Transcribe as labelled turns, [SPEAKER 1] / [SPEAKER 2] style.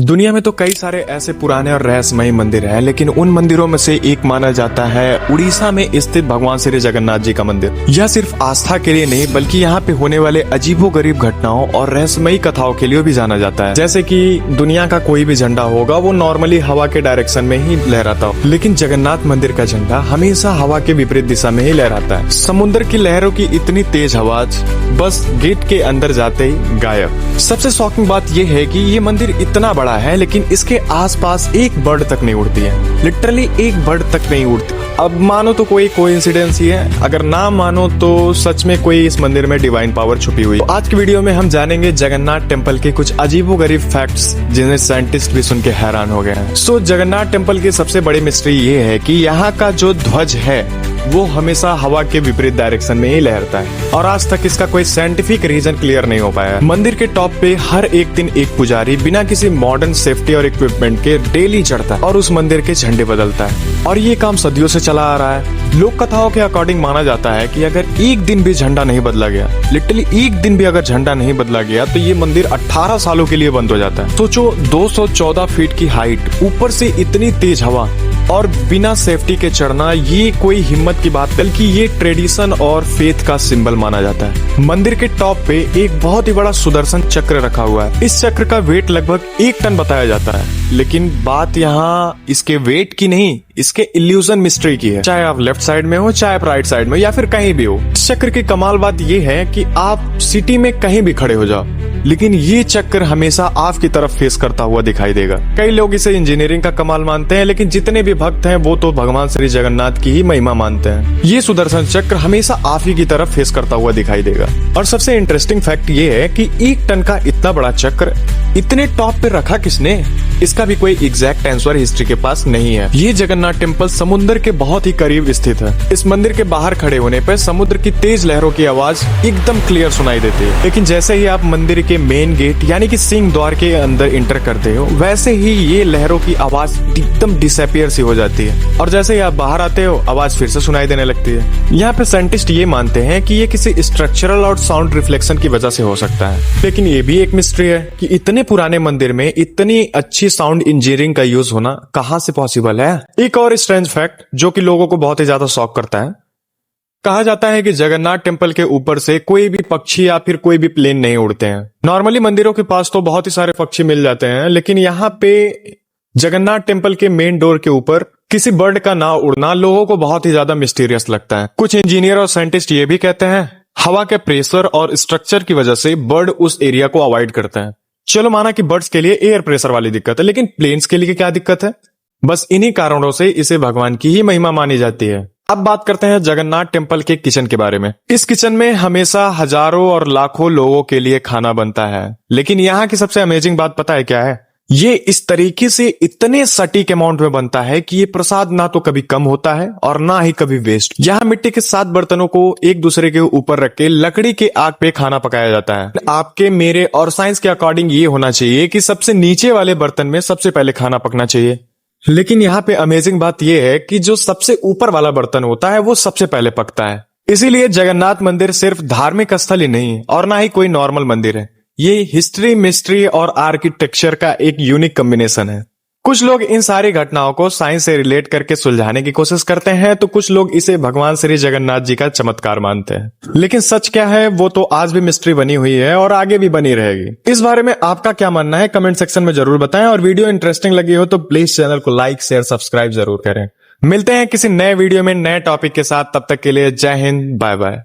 [SPEAKER 1] दुनिया में तो कई सारे ऐसे पुराने और रहस्यमयी मंदिर हैं, लेकिन उन मंदिरों में से एक माना जाता है उड़ीसा में स्थित भगवान श्री जगन्नाथ जी का मंदिर। यह सिर्फ आस्था के लिए नहीं बल्कि यहाँ पे होने वाले अजीबोगरीब घटनाओं और रहस्यमयी कथाओं के लिए भी जाना जाता है। जैसे कि दुनिया का कोई भी झंडा होगा वो नॉर्मली हवा के डायरेक्शन में ही लहराता हो, लेकिन जगन्नाथ मंदिर का झंडा हमेशा हवा के विपरीत दिशा में ही लहराता है। समुद्र की लहरों की इतनी तेज आवाज बस गेट के अंदर जाते ही गायब। सबसे शॉकिंग बात यह है कि ये मंदिर इतना बड़ा है लेकिन इसके आसपास एक बर्ड तक नहीं उड़ती है। लिटरली एक बर्ड तक नहीं उड़ती। अब मानो तो कोई कोइंसिडेंस ही है, अगर ना मानो तो सच में कोई इस मंदिर में डिवाइन पावर छुपी हुई। तो आज की वीडियो में हम जानेंगे जगन्नाथ टेम्पल के कुछ अजीबोगरीब फैक्ट्स जिन्हें साइंटिस्ट भी सुन के हैरान हो गए हैं। सो जगन्नाथ टेम्पल की सबसे बड़ी मिस्ट्री ये है कि यहाँ का जो ध्वज है वो हमेशा हवा के विपरीत डायरेक्शन में ही लहरता है और आज तक इसका कोई साइंटिफिक रीजन क्लियर नहीं हो पाया। मंदिर के टॉप पे हर एक दिन एक पुजारी बिना किसी मॉडर्न सेफ्टी और इक्विपमेंट के डेली चढ़ता है और उस मंदिर के झंडे बदलता है और ये काम सदियों से चला आ रहा है। लोक कथाओं के अकॉर्डिंग माना जाता है कि अगर एक दिन भी झंडा नहीं बदला गया, लिटरली एक दिन भी अगर झंडा नहीं बदला गया तो ये मंदिर 18 सालों के लिए बंद हो जाता है। सोचो 214 फीट की हाइट, ऊपर से इतनी तेज हवा और बिना सेफ्टी के चढ़ना, ये कोई हिम्मत की बात बल्कि ये ट्रेडिशन और फेथ का सिंबल माना जाता है। मंदिर के टॉप पे एक बहुत ही बड़ा सुदर्शन चक्र रखा हुआ है। इस चक्र का वेट लगभग 1 टन बताया जाता है, लेकिन बात यहाँ इसके वेट की नहीं, इसके इल्यूजन मिस्ट्री की है। चाहे आप लेफ्ट साइड में हो, चाहे आप राइट साइड में, या फिर कहीं भी हो। इस चक्र की कमाल बात ये है कि आप सिटी में कहीं भी खड़े हो जाओ, लेकिन ये चक्र हमेशा आपकी तरफ फेस करता हुआ दिखाई देगा। कई लोग इसे इंजीनियरिंग का कमाल मानते हैं, लेकिन जितने भी भक्त हैं वो तो भगवान श्री जगन्नाथ की ही महिमा मानते हैं। ये सुदर्शन चक्र हमेशा आप ही की तरफ फेस करता हुआ दिखाई देगा। और सबसे इंटरेस्टिंग फैक्ट ये है कि 1 टन का इतना बड़ा चक्र इतने टॉप पे रखा किसने? इसका भी कोई एग्जैक्ट आंसर हिस्ट्री के पास नहीं है। ये जगन्नाथ टेम्पल समुद्र के बहुत ही करीब स्थित है। इस मंदिर के बाहर खड़े होने पर समुद्र की तेज लहरों की आवाज एकदम क्लियर सुनाई देती है, लेकिन जैसे ही आप मंदिर के मेन गेट यानी कि सिंह द्वार के अंदर इंटर करते हो, वैसे ही ये लहरों की आवाज एकदम डिसअपियर सी हो जाती है और जैसे ही आप बाहर आते हो आवाज फिर से सुनाई देने लगती है। यहाँ पे साइंटिस्ट ये मानते हैं कि ये किसी स्ट्रक्चरल और साउंड रिफ्लेक्शन की वजह से हो सकता है, लेकिन ये भी एक मिस्ट्री है कि इतने पुराने मंदिर में इतनी अच्छी साउंड इंजीनियरिंग का यूज होना कहाँ से पॉसिबल है। एक और स्ट्रेंज फैक्ट जो कि लोगों को बहुत ही ज्यादा शॉक करता है, कहा जाता है कि जगन्नाथ टेम्पल के ऊपर से कोई भी पक्षी या फिर कोई भी प्लेन नहीं उड़ते हैं। नॉर्मली मंदिरों के पास तो बहुत ही सारे पक्षी मिल जाते हैं, लेकिन यहाँ पे जगन्नाथ टेम्पल के मेन डोर के ऊपर किसी बर्ड का ना उड़ना लोगों को बहुत ही ज्यादा मिस्टीरियस लगता है। कुछ इंजीनियर और साइंटिस्ट ये भी कहते हैं हवा के प्रेशर और स्ट्रक्चर की वजह से बर्ड उस एरिया को अवॉइड करते हैं। चलो माना कि बर्ड्स के लिए एयर प्रेशर वाली दिक्कत है, लेकिन प्लेन्स के लिए क्या दिक्कत है? बस इन्हीं कारणों से इसे भगवान की ही महिमा मानी जाती है। अब बात करते हैं जगन्नाथ टेम्पल के किचन के बारे में। इस किचन में हमेशा हजारों और लाखों लोगों के लिए खाना बनता है, लेकिन यहाँ की सबसे अमेजिंग बात पता है क्या है? ये इस तरीके से इतने सटीक अमाउंट में बनता है कि ये प्रसाद ना तो कभी कम होता है और ना ही कभी वेस्ट। यहाँ मिट्टी के 7 बर्तनों को एक दूसरे के ऊपर रख के लकड़ी के आग पे खाना पकाया जाता है। आपके, मेरे और साइंस के अकॉर्डिंग ये होना चाहिए कि सबसे नीचे वाले बर्तन में सबसे पहले खाना पकना चाहिए, लेकिन यहाँ पे अमेजिंग बात यह है कि जो सबसे ऊपर वाला बर्तन होता है वो सबसे पहले पकता है। इसीलिए जगन्नाथ मंदिर सिर्फ धार्मिक स्थल ही नहीं और ना ही कोई नॉर्मल मंदिर है, ये हिस्ट्री, मिस्ट्री और आर्किटेक्चर का एक यूनिक कॉम्बिनेशन है। कुछ लोग इन सारी घटनाओं को साइंस से रिलेट करके सुलझाने की कोशिश करते हैं, तो कुछ लोग इसे भगवान श्री जगन्नाथ जी का चमत्कार मानते हैं। लेकिन सच क्या है वो तो आज भी मिस्ट्री बनी हुई है और आगे भी बनी रहेगी। इस बारे में आपका क्या मानना है कमेंट सेक्शन में जरूर बताएं, और वीडियो इंटरेस्टिंग लगी हो तो प्लीज चैनल को लाइक, शेयर, सब्सक्राइब जरूर करें। मिलते हैं किसी नए वीडियो में नए टॉपिक के साथ, तब तक के लिए जय हिंद, बाय बाय।